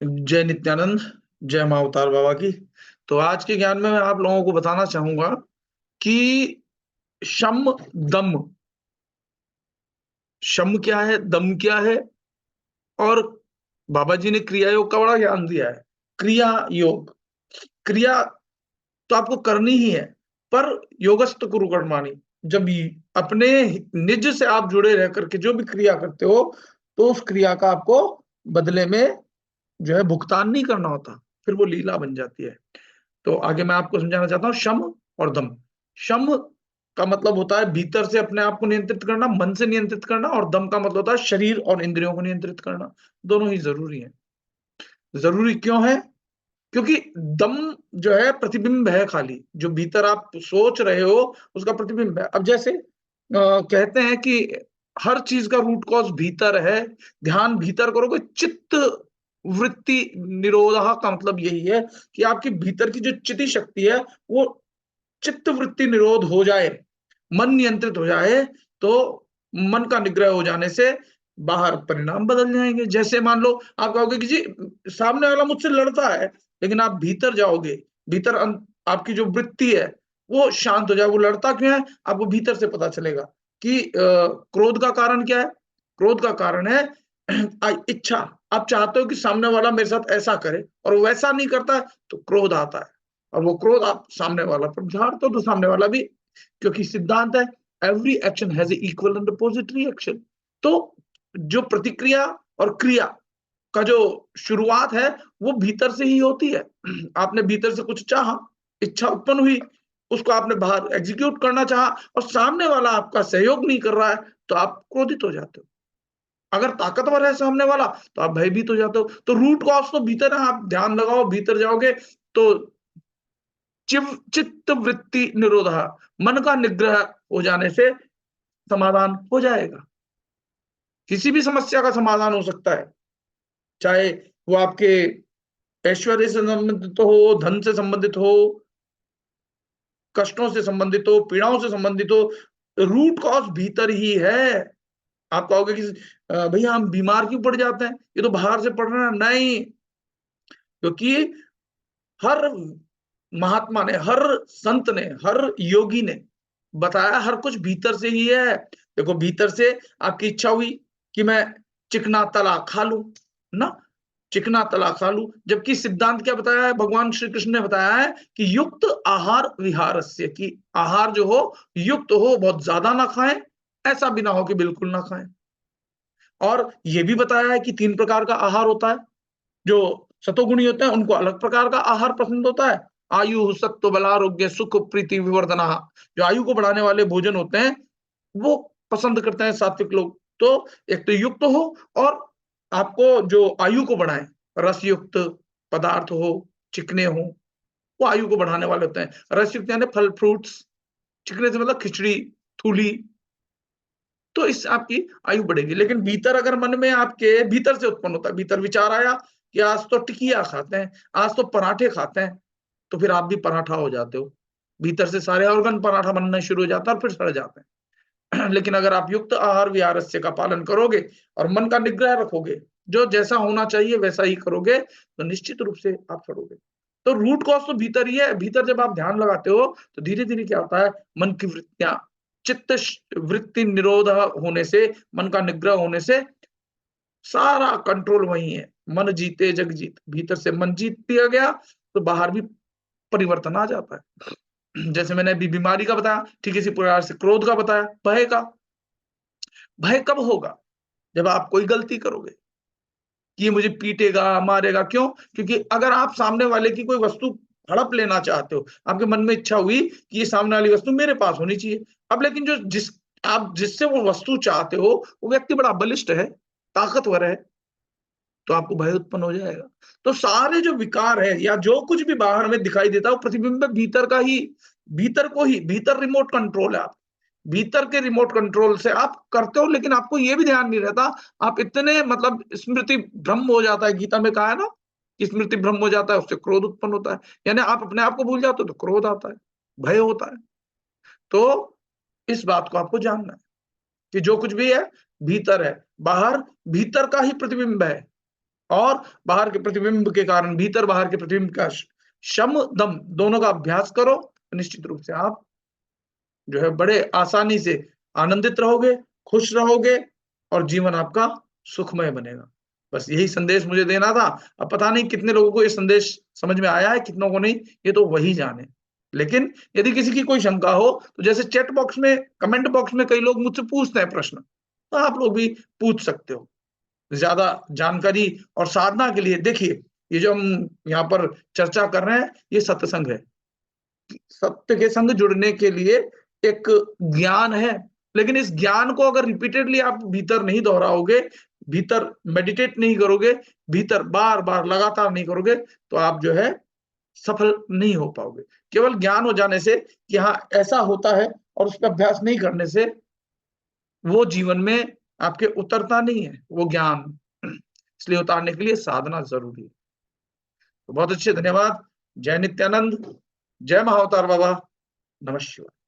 जय नित्यानंद, जय माँ अवतार बाबा की। तो आज के ज्ञान में मैं आप लोगों को बताना चाहूंगा कि शम दम, शम क्या है, दम क्या है। और बाबा जी ने क्रिया योग का बड़ा ज्ञान दिया है। क्रिया योग, क्रिया तो आपको करनी ही है, पर योगस्थ कुरु कर्माणि। जब अपने निज से आप जुड़े रह करके जो भी क्रिया करते हो, तो उस क्रिया का आपको बदले में जो है भुगतान नहीं करना होता, फिर वो लीला बन जाती है। तो आगे मैं आपको समझाना चाहता हूँ शम और दम। शम का मतलब होता है भीतर से अपने आप को नियंत्रित करना, मन से नियंत्रित करना, और दम का मतलब होता है शरीर और इंद्रियों को नियंत्रित करना। दोनों ही जरूरी है। जरूरी क्यों है? क्योंकि दम जो है प्रतिबिंब है, खाली जो भीतर आप सोच रहे हो उसका प्रतिबिंब है। अब जैसे कहते हैं कि हर चीज का रूट कॉज भीतर है। ध्यान भीतर करोगे, चित्त वृत्ति निरोधा का मतलब यही है कि आपकी भीतर की जो चिति शक्ति है वो चित्त वृत्ति निरोध हो जाए, मन नियंत्रित हो जाए, तो मन का निग्रह हो जाने से बाहर परिणाम बदल जाएंगे। जैसे मान लो आप कहोगे कि जी सामने वाला मुझसे लड़ता है, लेकिन आप भीतर जाओगे, भीतर आपकी जो वृत्ति है वो शांत हो जाए। वो लड़ता क्यों है आपको भीतर से पता चलेगा कि क्रोध का कारण क्या है। क्रोध का कारण है इच्छा। आप चाहते हो कि सामने वाला मेरे साथ ऐसा करे और वो वैसा नहीं करता है, तो क्रोध आता है। और वो क्रोध आप सामने वाला पर झाड़ते हो, तो सामने वाला भी, क्योंकि सिद्धांत है every action has equal and opposite reaction. तो जो प्रतिक्रिया और क्रिया का जो शुरुआत है वो भीतर से ही होती है। आपने भीतर से कुछ चाहा, इच्छा उत्पन्न हुई, उसको आपने बाहर एग्जीक्यूट करना चाहा और सामने वाला आपका सहयोग नहीं कर रहा है, तो आप क्रोधित हो जाते हो। अगर ताकतवर है सामने वाला तो आप भयभीत हो जाते हो। तो रूट कॉज तो भीतर है। आप ध्यान लगाओ, भीतर जाओगे तो चित्त वृत्ति निरोधा, मन का निग्रह हो जाने से समाधान हो जाएगा। किसी भी समस्या का समाधान हो सकता है, चाहे वो आपके ऐश्वर्य से संबंधित हो, धन से संबंधित हो, कष्टों से संबंधित हो, पीड़ाओं से संबंधित हो। रूट कॉज भीतर ही है। आप कहोगे कि भैया हम बीमार क्यों पड़ जाते हैं, ये तो बाहर से पड़ रहे हैं। नहीं, क्योंकि हर महात्मा ने, हर संत ने, हर योगी ने बताया हर कुछ भीतर से ही है। देखो भीतर से आपकी इच्छा हुई कि मैं चिकना तला खा लूं ना, चिकना तला खा लूं, जबकि सिद्धांत क्या बताया है, भगवान श्री कृष्ण ने बताया है कि युक्त आहार विहारस्य, की आहार जो हो युक्त हो, बहुत ज्यादा ना खाएं, ऐसा भी ना हो कि बिल्कुल ना खाएं। और ये भी बताया है कि 3 प्रकार का आहार होता है। जो सतोगुणी होते हैं उनको अलग प्रकार का आहार पसंद होता है। आयु सत्व बलारोग्य सुख प्रीति विवर्धना, जो आयु को बढ़ाने वाले भोजन होते हैं वो पसंद करते हैं सात्विक लोग। तो एक तो युक्त हो, और आपको जो आयु को बढ़ाए, रस युक्त पदार्थ हो, चिकने हो, वो आयु को बढ़ाने वाले होते हैं। रस युक्त यानी फल फ्रूट्स, चिकने से मतलब खिचड़ी, थूली, तो इससे आपकी आयु बढ़ेगी। लेकिन भीतर अगर मन में आपके भीतर से उत्पन्न होता है, भीतर विचार आया कि आज तो टिकिया खाते हैं, आज तो पराठे खाते हैं, तो फिर आप भी पराठा हो जाते हो। भीतर से सारे ऑर्गन पराठा बनना शुरू हो जाता है और फिर सड़ जाते हैं। लेकिन अगर आप युक्त आहार विहारस्य का पालन करोगे और मन का निग्रह रखोगे, जो जैसा होना चाहिए वैसा ही करोगे, तो निश्चित रूप से आप सड़ोगे। तो रूट कॉज तो भीतर ही है। भीतर जब आप ध्यान लगाते हो तो धीरे धीरे क्या होता है, मन की वृत्तियां, चित्त वृत्ति निरोध होने से, मन का निग्रह होने से सारा कंट्रोल वही है। मन जीते जग जीत, भीतर से मन जीत दिया गया तो बाहर भी परिवर्तन आ जाता है। जैसे मैंने अभी बीमारी का बताया, ठीक इसी प्रकार से क्रोध का बताया, भय का। भय कब होगा? जब आप कोई गलती करोगे कि ये मुझे पीटेगा मारेगा। क्यों? क्योंकि अगर आप सामने वाले की कोई वस्तु हड़प लेना चाहते हो, आपके मन में इच्छा हुई कि ये सामने वाली वस्तु मेरे पास होनी चाहिए। अब लेकिन जो आप जिससे वो वस्तु चाहते हो वो व्यक्ति बड़ा बलिष्ठ है, ताकतवर है, तो आपको भय उत्पन्न हो जाएगा। तो सारे जो विकार है या जो कुछ भी बाहर में दिखाई देता है वो प्रतिबिंब भीतर का ही, भीतर को ही, भीतर रिमोट कंट्रोल है। आप भीतर के रिमोट कंट्रोल से आप करते हो, लेकिन आपको ये भी ध्यान नहीं रहता। आप इतने मतलब स्मृति भ्रम हो जाता है, गीता में कहा है ना कि स्मृति भ्रम हो जाता है, उससे क्रोध उत्पन्न होता है। यानी आप अपने आप को भूल जाते हो तो क्रोध आता है, भय होता है। तो इस बात को आपको जानना है कि जो कुछ भी है भीतर है, बाहर भीतर का ही प्रतिबिंब है। और बाहर के प्रतिबिंब के कारण, भीतर बाहर के प्रतिबिंब का शम दम दोनों का अभ्यास करो, निश्चित रूप से आप जो है बड़े आसानी से आनंदित रहोगे, खुश रहोगे और जीवन आपका सुखमय बनेगा। बस यही संदेश मुझे देना था। अब पता नहीं कितने लोगों को ये संदेश समझ में आया है, कितनों को नहीं, ये तो वही जाने। लेकिन यदि किसी की कोई शंका हो तो जैसे चैट बॉक्स में, कमेंट बॉक्स में कई लोग मुझसे पूछते हैं प्रश्न, तो आप लोग भी पूछ सकते हो। ज्यादा जानकारी और साधना के लिए देखिए, ये जो हम यहाँ पर चर्चा कर रहे हैं, ये सत्संग है। सत्य के संग जुड़ने के लिए एक ज्ञान है, लेकिन इस ज्ञान को अगर रिपीटेडली आप भीतर नहीं दोहराओगे, भीतर मेडिटेट नहीं करोगे, भीतर बार बार लगातार नहीं करोगे, तो आप जो है सफल नहीं हो पाओगे। केवल ज्ञान हो जाने से कि हाँ ऐसा होता है और उसका अभ्यास नहीं करने से वो जीवन में आपके उतरता नहीं है वो ज्ञान। इसलिए उतारने के लिए साधना जरूरी है। तो बहुत अच्छे, धन्यवाद। जय नित्यानंद, जय महाअवतार बाबा, नमः शिवाय।